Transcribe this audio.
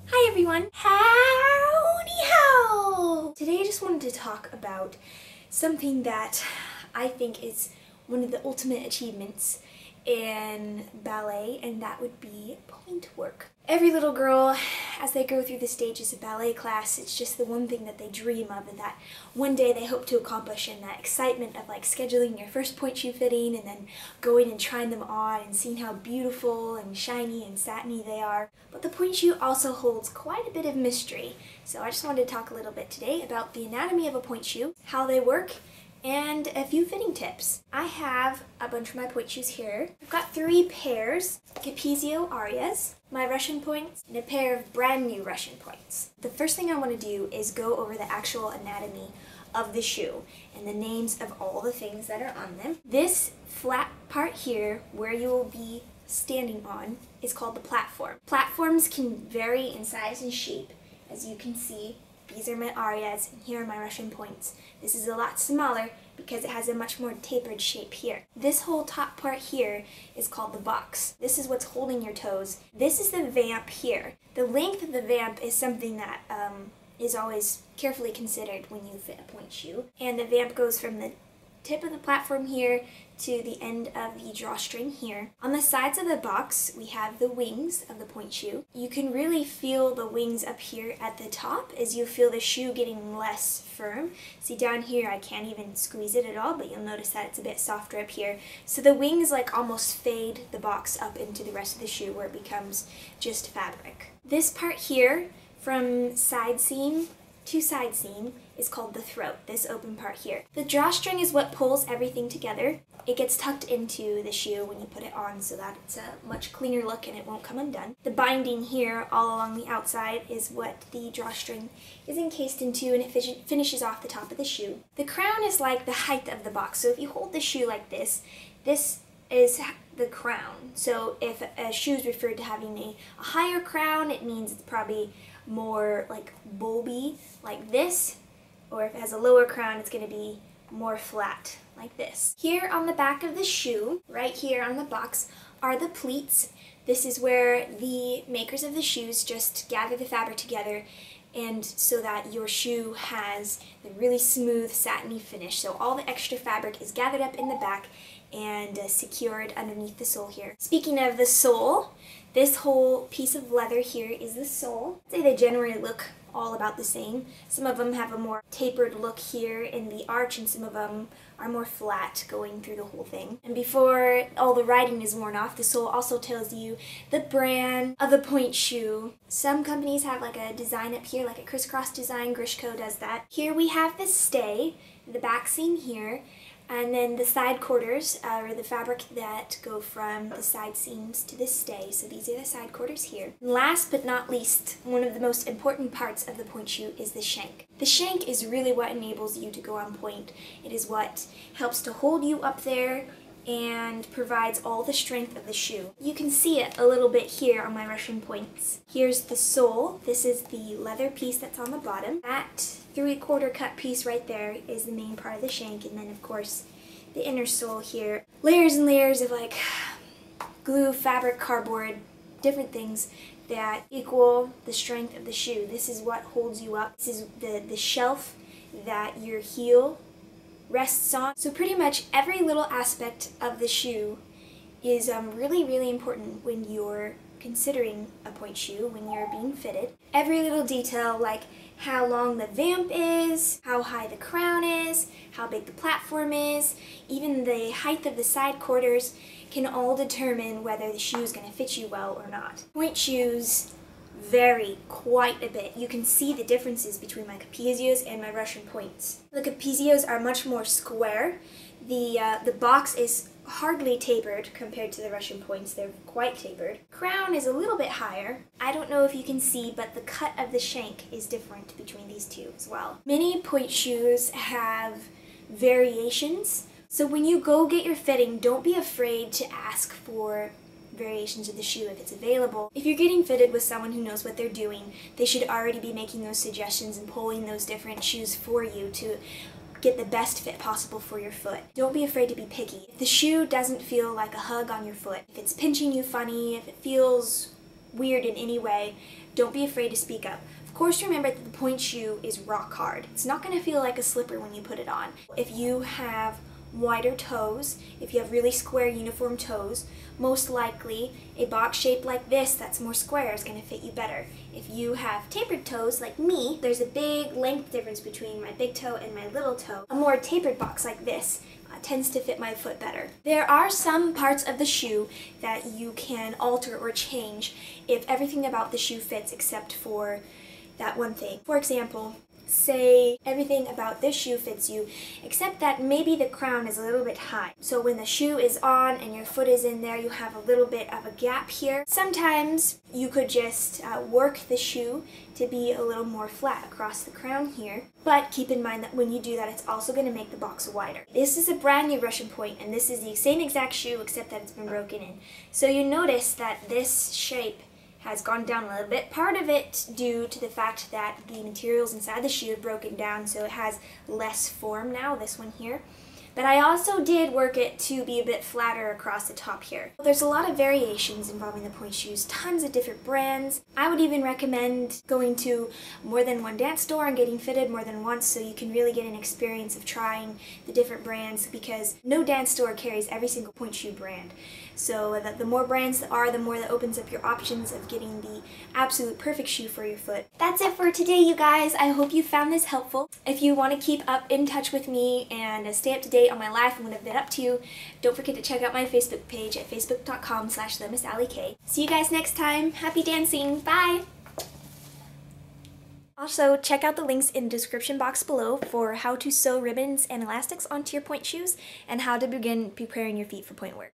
Hi everyone! Howdy how! Today I just wanted to talk about something that I think is one of the ultimate achievements in ballet, and that would be pointe work. Every little girl, as they go through the stages of ballet class, it's just the one thing that they dream of and that one day they hope to accomplish, and that excitement of like scheduling your first pointe shoe fitting and then going and trying them on and seeing how beautiful and shiny and satiny they are. But the pointe shoe also holds quite a bit of mystery, so I just wanted to talk a little bit today about the anatomy of a pointe shoe, how they work, and a few fitting tips. I have a bunch of my pointe shoes here. I've got 3 pairs, Capezio Arias, my Russian points, and a pair of brand new Russian points. The first thing I want to do is go over the actual anatomy of the shoe and the names of all the things that are on them. This flat part here, where you will be standing on, is called the platform. Platforms can vary in size and shape, as you can see. These are my Arias, and here are my Russian points. This is a lot smaller because it has a much more tapered shape here. This whole top part here is called the box. This is what's holding your toes. This is the vamp here. The length of the vamp is something that is always carefully considered when you fit a pointe shoe. And the vamp goes from the tip of the platform here to the end of the drawstring here. On the sides of the box, we have the wings of the pointe shoe. You can really feel the wings up here at the top as you feel the shoe getting less firm. See down here, I can't even squeeze it at all, but you'll notice that it's a bit softer up here. So the wings like almost fade the box up into the rest of the shoe where it becomes just fabric. This part here, from side seam to side seam, is called the throat, this open part here. The drawstring is what pulls everything together. It gets tucked into the shoe when you put it on so that it's a much cleaner look and it won't come undone. The binding here all along the outside is what the drawstring is encased into, and it finishes off the top of the shoe. The crown is like the height of the box, so if you hold the shoe like this, this is the crown. So if a shoe is referred to having a higher crown, it means it's probably more like bulby, like this, or if it has a lower crown, it's going to be more flat, like this. Here on the back of the shoe, right here on the box, are the pleats. This is where the makers of the shoes just gather the fabric together, and so that your shoe has the really smooth, satiny finish. So all the extra fabric is gathered up in the back and secured underneath the sole here. Speaking of the sole, this whole piece of leather here is the sole. I'd say they generally look all about the same. Some of them have a more tapered look here in the arch, and some of them are more flat going through the whole thing. And before all the writing is worn off, the sole also tells you the brand of the pointe shoe. Some companies have like a design up here, like a crisscross design. Grishko does that. Here we have the stay, the back seam here, and then the side quarters are the fabric that go from the side seams to the stay. So these are the side quarters here. And last but not least, one of the most important parts of the pointe shoe is the shank. The shank is really what enables you to go on pointe. It is what helps to hold you up there and provides all the strength of the shoe. You can see it a little bit here on my Russian points. Here's the sole. This is the leather piece that's on the bottom. That 3/4 cut piece right there is the main part of the shank, and then of course the inner sole here. Layers and layers of like glue, fabric, cardboard, different things that equal the strength of the shoe. This is what holds you up. This is the shelf that your heel rests on. So pretty much every little aspect of the shoe is really, really important when you're considering a pointe shoe, when you're being fitted. Every little detail, like how long the vamp is, how high the crown is, how big the platform is, even the height of the side quarters, can all determine whether the shoe is going to fit you well or not. Pointe shoes vary quite a bit. You can see the differences between my Capezios and my Russian points. The Capezios are much more square. The box is hardly tapered compared to the Russian points. They're quite tapered. Crown is a little bit higher. I don't know if you can see, but the cut of the shank is different between these two as well. Many pointe shoes have variations, so when you go get your fitting, don't be afraid to ask for variations of the shoe if it's available. If you're getting fitted with someone who knows what they're doing, they should already be making those suggestions and pulling those different shoes for you to get the best fit possible for your foot. Don't be afraid to be picky. If the shoe doesn't feel like a hug on your foot, if it's pinching you funny, if it feels weird in any way, don't be afraid to speak up. Of course, remember that the Pointe shoe is rock hard. It's not going to feel like a slipper when you put it on. If you have wider toes, if you have really square uniform toes, most likely a box shape like this that's more square is going to fit you better. If you have tapered toes like me, there's a big length difference between my big toe and my little toe. A more tapered box like this tends to fit my foot better. There are some parts of the shoe that you can alter or change if everything about the shoe fits except for that one thing. For example, say everything about this shoe fits you except that maybe the crown is a little bit high. So when the shoe is on and your foot is in there, you have a little bit of a gap here. Sometimes you could just work the shoe to be a little more flat across the crown here, but keep in mind that when you do that, it's also going to make the box wider. This is a brand new Russian Pointe, and this is the same exact shoe except that it's been broken in. So you notice that this shape has gone down a little bit. Part of it due to the fact that the materials inside the shoe have broken down, so it has less form now, this one here. But I also did work it to be a bit flatter across the top here. There's a lot of variations involving the Pointe shoes, tons of different brands. I would even recommend going to more than one dance store and getting fitted more than once so you can really get an experience of trying the different brands, because no dance store carries every single Pointe shoe brand. So the more brands there are, the more that opens up your options of getting the absolute perfect shoe for your foot. That's it for today, you guys. I hope you found this helpful. If you want to keep up in touch with me and stay up to date on my life and what I've been up to, don't forget to check out my Facebook page at facebook.com/themissallyk. See you guys next time. Happy dancing. Bye! Also, check out the links in the description box below for how to sew ribbons and elastics onto your Pointe shoes and how to begin preparing your feet for Pointe work.